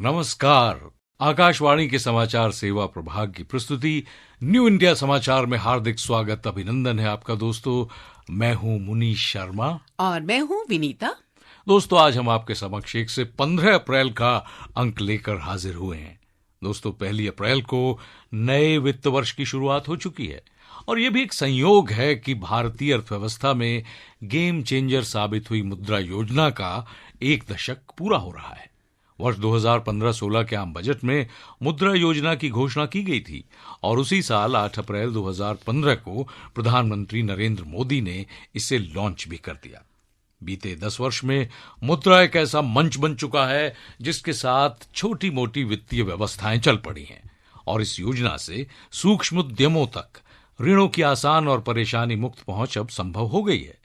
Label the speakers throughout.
Speaker 1: नमस्कार। आकाशवाणी के समाचार सेवा प्रभाग की प्रस्तुति न्यू इंडिया समाचार में हार्दिक स्वागत, अभिनंदन है आपका दोस्तों। मैं हूं मुनीश शर्मा
Speaker 2: और मैं हूं विनीता।
Speaker 1: दोस्तों, आज हम आपके समक्ष 1 से 15 अप्रैल का अंक लेकर हाजिर हुए हैं। दोस्तों, 1 अप्रैल को नए वित्त वर्ष की शुरुआत हो चुकी है और यह भी एक संयोग है कि भारतीय अर्थव्यवस्था में गेम चेंजर साबित हुई मुद्रा योजना का 1 दशक पूरा हो रहा है। वर्ष 2015-16 के आम बजट में मुद्रा योजना की घोषणा की गई थी और उसी साल 8 अप्रैल 2015 को प्रधानमंत्री नरेंद्र मोदी ने इसे लॉन्च भी कर दिया। बीते 10 वर्ष में मुद्रा एक ऐसा मंच बन चुका है जिसके साथ छोटी मोटी वित्तीय व्यवस्थाएं चल पड़ी हैं और इस योजना से सूक्ष्म उद्यमों तक ऋणों की आसान और परेशानी मुक्त पहुंच अब संभव हो गई है।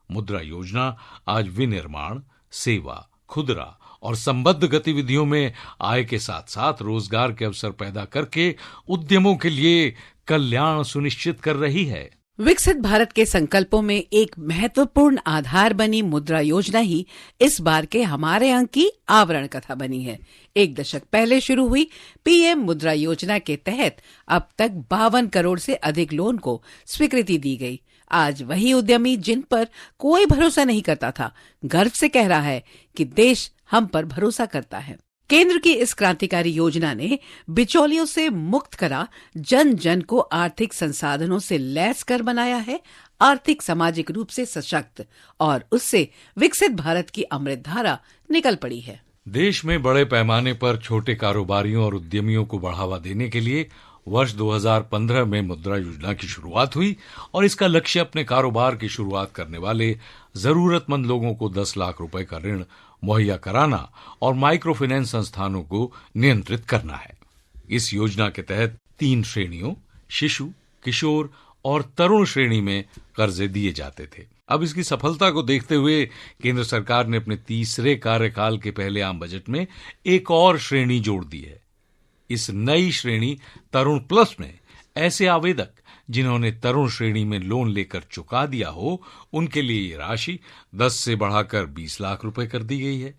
Speaker 1: मुद्रा योजना आज विनिर्माण, सेवा, खुदरा और संबद्ध गतिविधियों में आय के साथ साथ रोजगार के अवसर पैदा करके उद्यमों के लिए कल्याण सुनिश्चित कर रही है।
Speaker 2: विकसित भारत के संकल्पों में एक महत्वपूर्ण आधार बनी मुद्रा योजना ही इस बार के हमारे अंक की आवरण कथा बनी है। 1 दशक पहले शुरू हुई पीएम मुद्रा योजना के तहत अब तक 52 करोड़ से अधिक लोन को स्वीकृति दी गई। आज वही उद्यमी जिन पर कोई भरोसा नहीं करता था, गर्व से कह रहा है कि देश हम पर भरोसा करता है। केंद्र की इस क्रांतिकारी योजना ने बिचौलियों से मुक्त करा, जन जन को आर्थिक संसाधनों से लैस कर बनाया है, आर्थिक सामाजिक रूप से सशक्त, और उससे विकसित भारत की अमृत धारा निकल पड़ी है।
Speaker 1: देश में बड़े पैमाने पर छोटे कारोबारियों और उद्यमियों को बढ़ावा देने के लिए वर्ष 2015 में मुद्रा योजना की शुरुआत हुई और इसका लक्ष्य अपने कारोबार की शुरुआत करने वाले जरूरतमंद लोगों को 10 लाख रुपए का ऋण मुहैया कराना और माइक्रो फाइनेंस संस्थानों को नियंत्रित करना है। इस योजना के तहत 3 श्रेणियों शिशु, किशोर और तरुण श्रेणी में कर्जे दिए जाते थे। अब इसकी सफलता को देखते हुए केंद्र सरकार ने अपने तीसरे कार्यकाल के पहले आम बजट में एक और श्रेणी जोड़ दी है। इस नई श्रेणी तरुण प्लस में ऐसे आवेदक जिन्होंने तरुण श्रेणी में लोन लेकर चुका दिया हो, उनके लिए ये राशि 10 से बढ़ाकर 20 लाख रुपए कर दी गई है।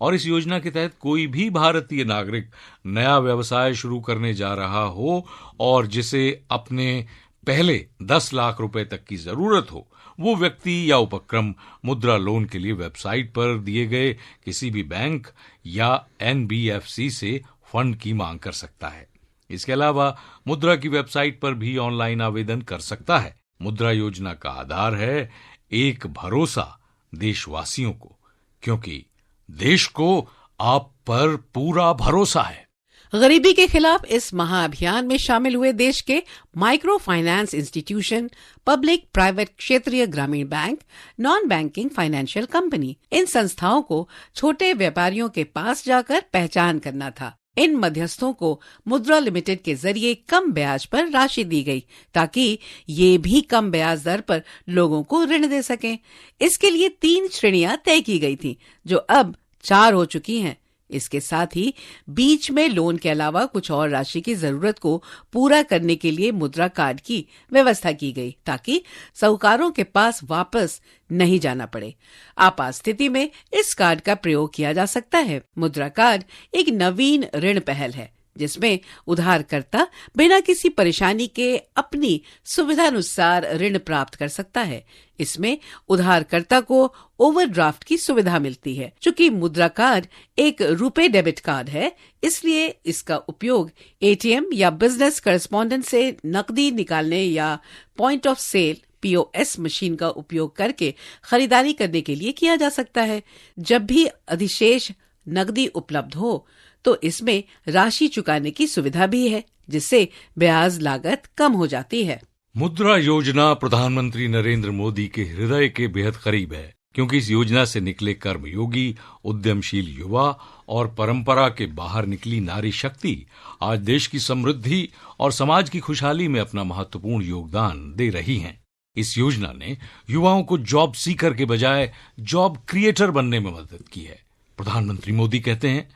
Speaker 1: और इस योजना के तहत कोई भी भारतीय नागरिक नया व्यवसाय शुरू करने जा रहा हो और जिसे अपने पहले 10 लाख रुपए तक की जरूरत हो, वो व्यक्ति या उपक्रम मुद्रा लोन के लिए वेबसाइट पर दिए गए किसी भी बैंक या एनबीएफसी से फंड की मांग कर सकता है। इसके अलावा मुद्रा की वेबसाइट पर भी ऑनलाइन आवेदन कर सकता है। मुद्रा योजना का आधार है एक भरोसा देशवासियों को, क्योंकि देश को आप पर पूरा भरोसा है।
Speaker 2: गरीबी के खिलाफ इस महाअभियान में शामिल हुए देश के micro finance institution, public private क्षेत्रीय ग्रामीण bank, non banking financial company, इन संस्थाओं को छोटे व्यापारियों के पास जाकर पहचान करना था। इन मध्यस्थों को मुद्रा लिमिटेड के जरिए कम ब्याज पर राशि दी गई ताकि ये भी कम ब्याज दर पर लोगों को ऋण दे सकें। इसके लिए 3 श्रेणियां तय की गई थी, जो अब 4 हो चुकी हैं। इसके साथ ही बीच में लोन के अलावा कुछ और राशि की जरूरत को पूरा करने के लिए मुद्रा कार्ड की व्यवस्था की गई ताकि साहूकारों के पास वापस नहीं जाना पड़े। आपात स्थिति में इस कार्ड का प्रयोग किया जा सकता है। मुद्रा कार्ड एक नवीन ऋण पहल है जिसमें उधारकर्ता बिना किसी परेशानी के अपनी सुविधानुसार ऋण प्राप्त कर सकता है। इसमें उधारकर्ता को ओवरड्राफ्ट की सुविधा मिलती है। चूंकि मुद्रा कार्ड एक रुपे डेबिट कार्ड है, इसलिए इसका उपयोग एटीएम या बिजनेस करेस्पॉन्डेंट से नकदी निकालने या point of sale POS machine का उपयोग करके खरीदारी करने के लिए किया जा सकता है। जब भी अधिशेष नकदी उपलब्ध हो तो इसमें राशि चुकाने की सुविधा भी है, जिससे ब्याज लागत कम हो जाती है।
Speaker 1: मुद्रा योजना प्रधानमंत्री नरेंद्र मोदी के हृदय के बेहद करीब है, क्योंकि इस योजना से निकले कर्मयोगी, उद्यमशील युवा और परंपरा के बाहर निकली नारी शक्ति आज देश की समृद्धि और समाज की खुशहाली में अपना महत्वपूर्ण योगदान दे रही हैं। इस योजना ने युवाओं को जॉब सीकर के बजाय जॉब क्रिएटर बनने में मदद की है। प्रधानमंत्री मोदी कहते हैं,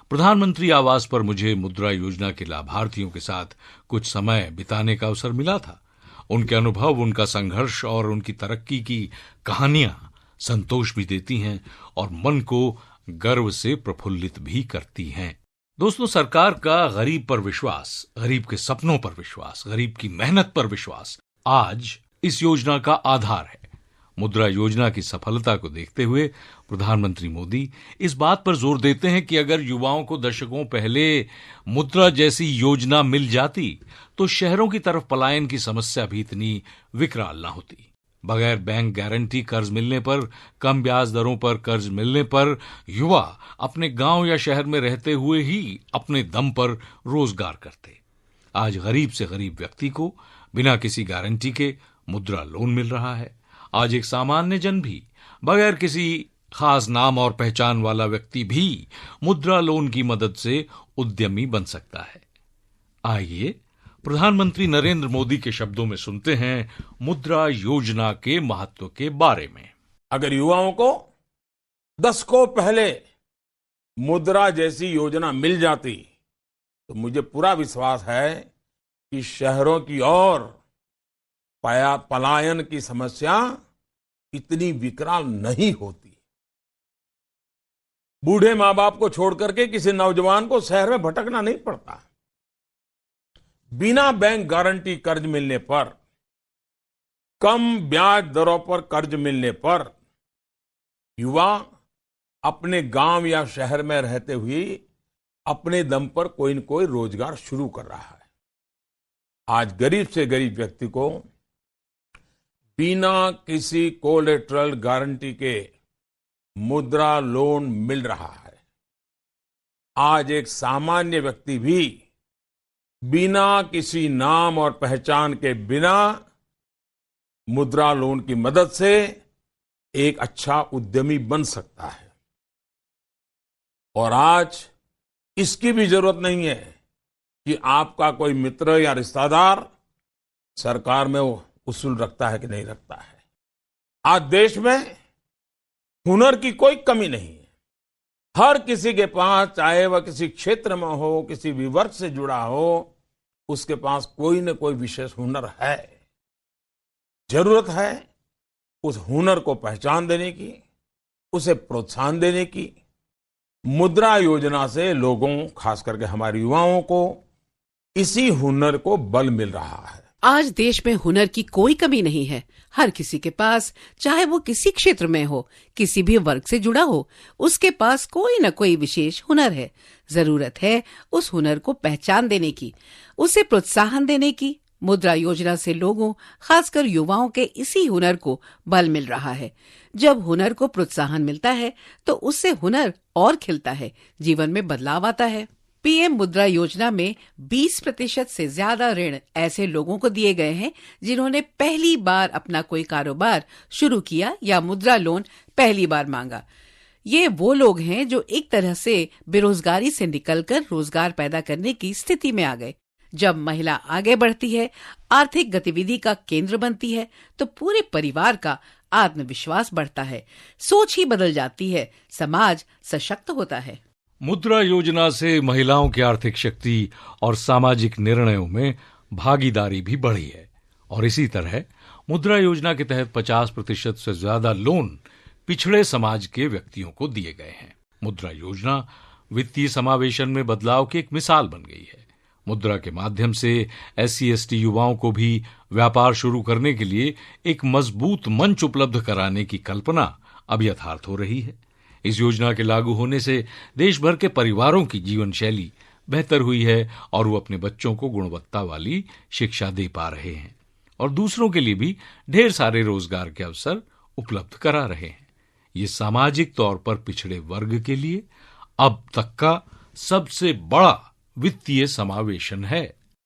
Speaker 1: प्रधानमंत्री आवास पर मुझे मुद्रा योजना के लाभार्थियों के साथ कुछ समय बिताने का अवसर मिला था। उनके अनुभव, उनका संघर्ष और उनकी तरक्की की कहानियां संतोष भी देती हैं और मन को गर्व से प्रफुल्लित भी करती हैं। दोस्तों, सरकार का गरीब पर विश्वास, गरीब के सपनों पर विश्वास, गरीब की मेहनत पर विश्वास आज इस योजना का आधार है। मुद्रा योजना की सफलता को देखते हुए प्रधानमंत्री मोदी इस बात पर जोर देते हैं कि अगर युवाओं को दशकों पहले मुद्रा जैसी योजना मिल जाती तो शहरों की तरफ पलायन की समस्या भी इतनी विकराल न होती। बगैर बैंक गारंटी कर्ज मिलने पर, कम ब्याज दरों पर कर्ज मिलने पर युवा अपने गांव या शहर में रहते हुए ही अपने दम पर रोजगार करते। आज गरीब से गरीब व्यक्ति को बिना किसी गारंटी के मुद्रा लोन मिल रहा है। आज एक सामान्य जन भी, बगैर किसी खास नाम और पहचान वाला व्यक्ति भी मुद्रा लोन की मदद से उद्यमी बन सकता है। आइए प्रधानमंत्री नरेंद्र मोदी के शब्दों में सुनते हैं मुद्रा योजना के महत्व के बारे में।
Speaker 3: अगर युवाओं को दशकों पहले मुद्रा जैसी योजना मिल जाती तो मुझे पूरा विश्वास है कि शहरों की ओर पलायन की समस्या इतनी विकराल नहीं होती। बूढ़े मां बाप को छोड़ करके किसी नौजवान को शहर में भटकना नहीं पड़ता। बिना बैंक गारंटी कर्ज मिलने पर, कम ब्याज दरों पर कर्ज मिलने पर युवा अपने गांव या शहर में रहते हुए अपने दम पर कोई न कोई रोजगार शुरू कर रहा है। आज गरीब से गरीब व्यक्ति को बिना किसी कोलेटरल गारंटी के मुद्रा लोन मिल रहा है। आज एक सामान्य व्यक्ति भी बिना किसी नाम और पहचान के बिना मुद्रा लोन की मदद से एक अच्छा उद्यमी बन सकता है। और आज इसकी भी जरूरत नहीं है कि आपका कोई मित्र या रिश्तेदार सरकार में वो उसूल रखता है कि नहीं रखता है। आज देश में हुनर की कोई कमी नहीं है। हर किसी के पास, चाहे वह किसी क्षेत्र में हो, किसी भी वर्ग से जुड़ा हो, उसके पास कोई न कोई विशेष हुनर है। जरूरत है उस हुनर को पहचान देने की, उसे प्रोत्साहन देने की। मुद्रा योजना से लोगों, खास करके हमारे युवाओं को इसी हुनर को बल मिल रहा है।
Speaker 2: आज देश में हुनर की कोई कमी नहीं है। हर किसी के पास, चाहे वो किसी क्षेत्र में हो, किसी भी वर्ग से जुड़ा हो, उसके पास कोई न कोई विशेष हुनर है। जरूरत है उस हुनर को पहचान देने की, उसे प्रोत्साहन देने की। मुद्रा योजना से लोगों, खासकर युवाओं के इसी हुनर को बल मिल रहा है। जब हुनर को प्रोत्साहन मिलता है तो उससे हुनर और खिलता है, जीवन में बदलाव आता है। पीएम मुद्रा योजना में 20% से ज्यादा ऋण ऐसे लोगों को दिए गए हैं जिन्होंने पहली बार अपना कोई कारोबार शुरू किया या मुद्रा लोन पहली बार मांगा। ये वो लोग हैं जो एक तरह से बेरोजगारी से निकलकर रोजगार पैदा करने की स्थिति में आ गए। जब महिला आगे बढ़ती है, आर्थिक गतिविधि का केंद्र बनती है, तो पूरे परिवार का आत्मविश्वास बढ़ता है, सोच ही बदल जाती है, समाज सशक्त होता है।
Speaker 1: मुद्रा योजना से महिलाओं की आर्थिक शक्ति और सामाजिक निर्णयों में भागीदारी भी बढ़ी है। और इसी तरह मुद्रा योजना के तहत 50% से ज्यादा लोन पिछड़े समाज के व्यक्तियों को दिए गए हैं। मुद्रा योजना वित्तीय समावेशन में बदलाव की एक मिसाल बन गई है। मुद्रा के माध्यम से SC/ST युवाओं को भी व्यापार शुरू करने के लिए एक मजबूत मंच उपलब्ध कराने की कल्पना अब यथार्थ हो रही है। इस योजना के लागू होने से देश भर के परिवारों की जीवन शैली बेहतर हुई है और वो अपने बच्चों को गुणवत्ता वाली शिक्षा दे पा रहे हैं और दूसरों के लिए भी ढेर सारे रोजगार के अवसर उपलब्ध करा रहे हैं। ये सामाजिक तौर पर पिछड़े वर्ग के लिए अब तक का सबसे बड़ा वित्तीय समावेशन है।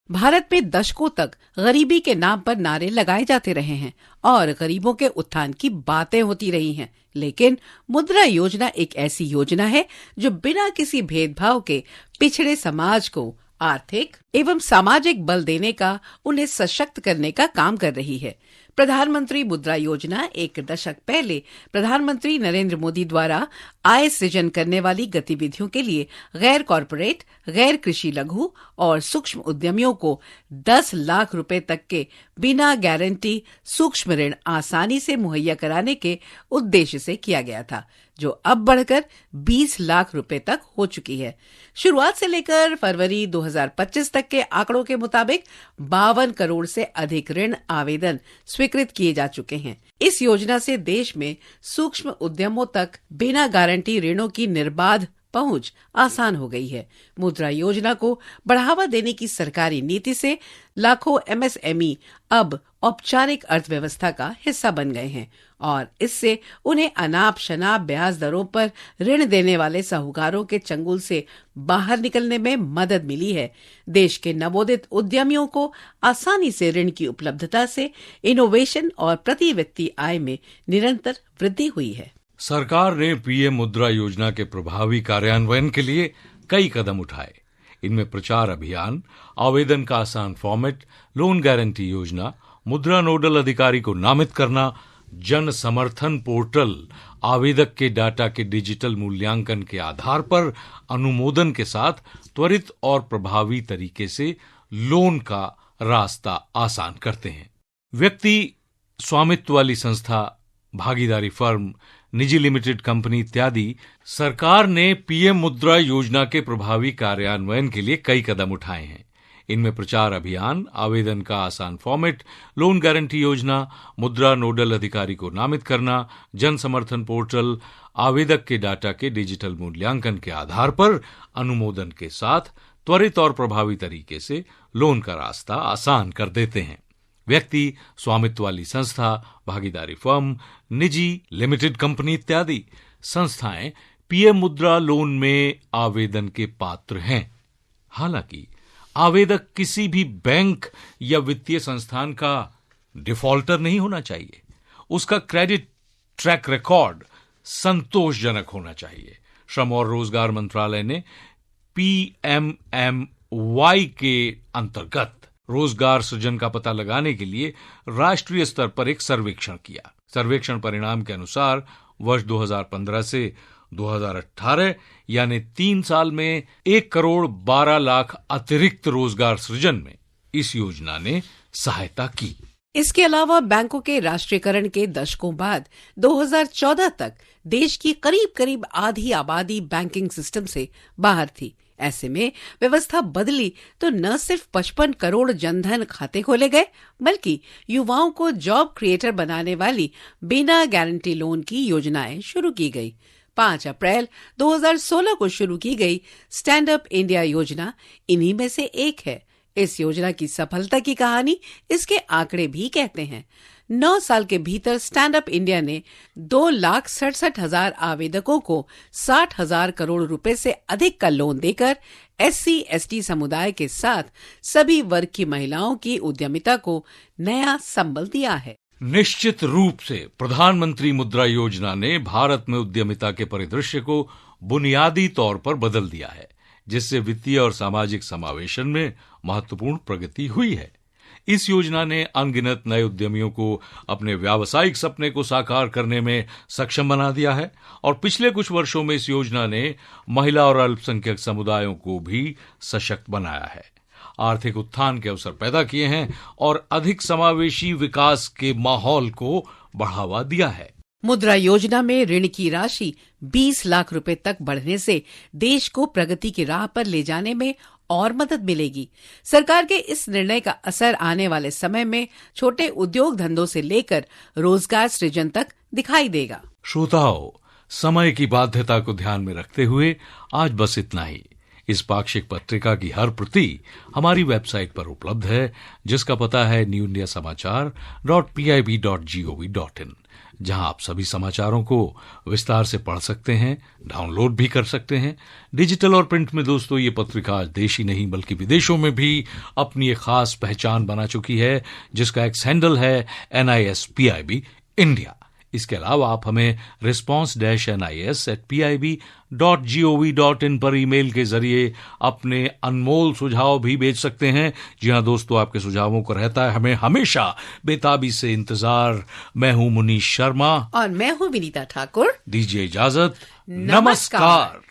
Speaker 2: भारत में दशकों तक गरीबी के नाम पर नारे लगाए जाते रहे हैं और गरीबों के उत्थान की बातें होती रही हैं, लेकिन मुद्रा योजना एक ऐसी योजना है जो बिना किसी भेदभाव के पिछड़े समाज को आर्थिक एवं सामाजिक बल देने का, उन्हें सशक्त करने का काम कर रही है। प्रधानमंत्री मुद्रा योजना एक दशक पहले प्रधानमंत्री नरेंद्र मोदी द्वारा आय सृजन करने वाली गतिविधियों के लिए गैर कॉरपोरेट, गैर कृषि लघु और सूक्ष्म उद्यमियों को 10 लाख रुपए तक के बिना गारंटी सूक्ष्म ऋण आसानी से मुहैया कराने के उद्देश्य से किया गया था। जो अब बढ़कर 20 लाख रुपए तक हो चुकी है। शुरुआत से लेकर फरवरी 2025 तक के आंकड़ों के मुताबिक 52 करोड़ से अधिक ऋण आवेदन स्वीकृत किए जा चुके हैं। इस योजना से देश में सूक्ष्म उद्यमों तक बिना गारंटी ऋणों की निर्बाध पहुंच आसान हो गई है। मुद्रा योजना को बढ़ावा देने की सरकारी नीति से लाखों एमएसएमई अब औपचारिक अर्थव्यवस्था का हिस्सा बन गए हैं और इससे उन्हें अनाप शनाप ब्याज दरों पर ऋण देने वाले साहूकारों के चंगुल से बाहर निकलने में मदद मिली है। देश के नवोदित उद्यमियों को आसानी से ऋण की उपलब्धता से इनोवेशन और प्रति व्यक्ति आय में निरंतर वृद्धि हुई है।
Speaker 1: सरकार ने पीएम मुद्रा योजना के प्रभावी कार्यान्वयन के लिए कई कदम उठाए। इनमें प्रचार अभियान, आवेदन का आसान फॉर्मेट, लोन गारंटी योजना, मुद्रा नोडल अधिकारी को नामित करना, जन समर्थन पोर्टल, आवेदक के डाटा के डिजिटल मूल्यांकन के आधार पर अनुमोदन के साथ त्वरित और प्रभावी तरीके से लोन का रास्ता आसान करते हैं। व्यक्ति स्वामित्व वाली संस्था, भागीदारी फर्म, निजी लिमिटेड कंपनी इत्यादि, सरकार ने पीएम मुद्रा योजना के प्रभावी कार्यान्वयन के लिए कई कदम उठाए हैं। इनमें प्रचार अभियान, आवेदन का आसान फॉर्मेट, लोन गारंटी योजना, मुद्रा नोडल अधिकारी को नामित करना, जन समर्थन पोर्टल, आवेदक के डाटा के डिजिटल मूल्यांकन के आधार पर अनुमोदन के साथ त्वरित और प्रभावी तरीके से लोन का रास्ता आसान कर देते हैं। व्यक्ति, स्वामित्व वाली संस्था, भागीदारी फर्म, निजी लिमिटेड कंपनी इत्यादि संस्थाएं पीएम मुद्रा लोन में आवेदन के पात्र हैं। हालांकि आवेदक किसी भी बैंक या वित्तीय संस्थान का डिफॉल्टर नहीं होना चाहिए। उसका क्रेडिट ट्रैक रिकॉर्ड संतोषजनक होना चाहिए। श्रम और रोजगार मंत्रालय ने पीएमएमवाई के अंतर्गत रोजगार सृजन का पता लगाने के लिए राष्ट्रीय स्तर पर एक सर्वेक्षण किया। सर्वेक्षण परिणाम के अनुसार वर्ष 2015 से 2018 यानी 3 साल में 1 करोड़ 12 लाख अतिरिक्त रोजगार सृजन में इस योजना ने सहायता की।
Speaker 2: इसके अलावा बैंकों के राष्ट्रीयकरण के दशकों बाद 2014 तक देश की करीब आधी आबादी बैंकिंग सिस्टम से बाहर थी। ऐसे में व्यवस्था बदली तो न सिर्फ 55 करोड़ जनधन खाते खोले गए, बल्कि युवाओं को जॉब क्रिएटर बनाने वाली बिना गारंटी लोन की योजनाएं शुरू की गई। 5 अप्रैल 2016 को शुरू की गई स्टैंड अप इंडिया योजना इन्हीं में से एक है। इस योजना की सफलता की कहानी इसके आंकड़े भी कहते हैं। 9 साल के भीतर स्टैंड अप इंडिया ने 2,67,000 आवेदकों को 60,000 करोड़ रुपए से अधिक का लोन देकर SC/ST समुदाय के साथ सभी वर्ग की महिलाओं की उद्यमिता को नया संबल दिया है।
Speaker 1: निश्चित रूप से प्रधानमंत्री मुद्रा योजना ने भारत में उद्यमिता के परिदृश्य को बुनियादी तौर पर बदल दिया है, जिससे वित्तीय और सामाजिक समावेशन में महत्वपूर्ण प्रगति हुई है। इस योजना ने अनगिनत नए उद्यमियों को अपने व्यावसायिक सपने को साकार करने में सक्षम बना दिया है और पिछले कुछ वर्षों में इस योजना ने महिला और अल्पसंख्यक समुदायों को भी सशक्त बनाया है, आर्थिक उत्थान के अवसर पैदा किए हैं और अधिक समावेशी विकास के माहौल को बढ़ावा दिया है।
Speaker 2: मुद्रा योजना में ऋण की राशि 20 लाख रुपए तक बढ़ने से देश को प्रगति की राह पर ले जाने में और मदद मिलेगी। सरकार के इस निर्णय का असर आने वाले समय में छोटे उद्योग धंधों से लेकर रोजगार सृजन तक दिखाई देगा।
Speaker 1: श्रोताओं, समय की बाध्यता को ध्यान में रखते हुए आज बस इतना ही। इस पाक्षिक पत्रिका की हर प्रति हमारी वेबसाइट पर उपलब्ध है, जिसका पता है newindiasamachaar.pib.gov.in, जहां आप सभी समाचारों को विस्तार से पढ़ सकते हैं, डाउनलोड भी कर सकते हैं। डिजिटल और प्रिंट में दोस्तों ये पत्रिका आज देश ही नहीं बल्कि विदेशों में भी अपनी एक खास पहचान बना चुकी है, जिसका एक्स हैंडल है NISPIB इंडिया। इसके अलावा आप हमें response-nis@pib.gov.in पर ईमेल के जरिए अपने अनमोल सुझाव भी भेज सकते हैं। जी हां दोस्तों, आपके सुझावों को रहता है हमें हमेशा बेताबी से इंतजार। मैं हूं मुनीश शर्मा
Speaker 2: और मैं हूं विनीता ठाकुर।
Speaker 1: दीजिए इजाजत। नमस्कार।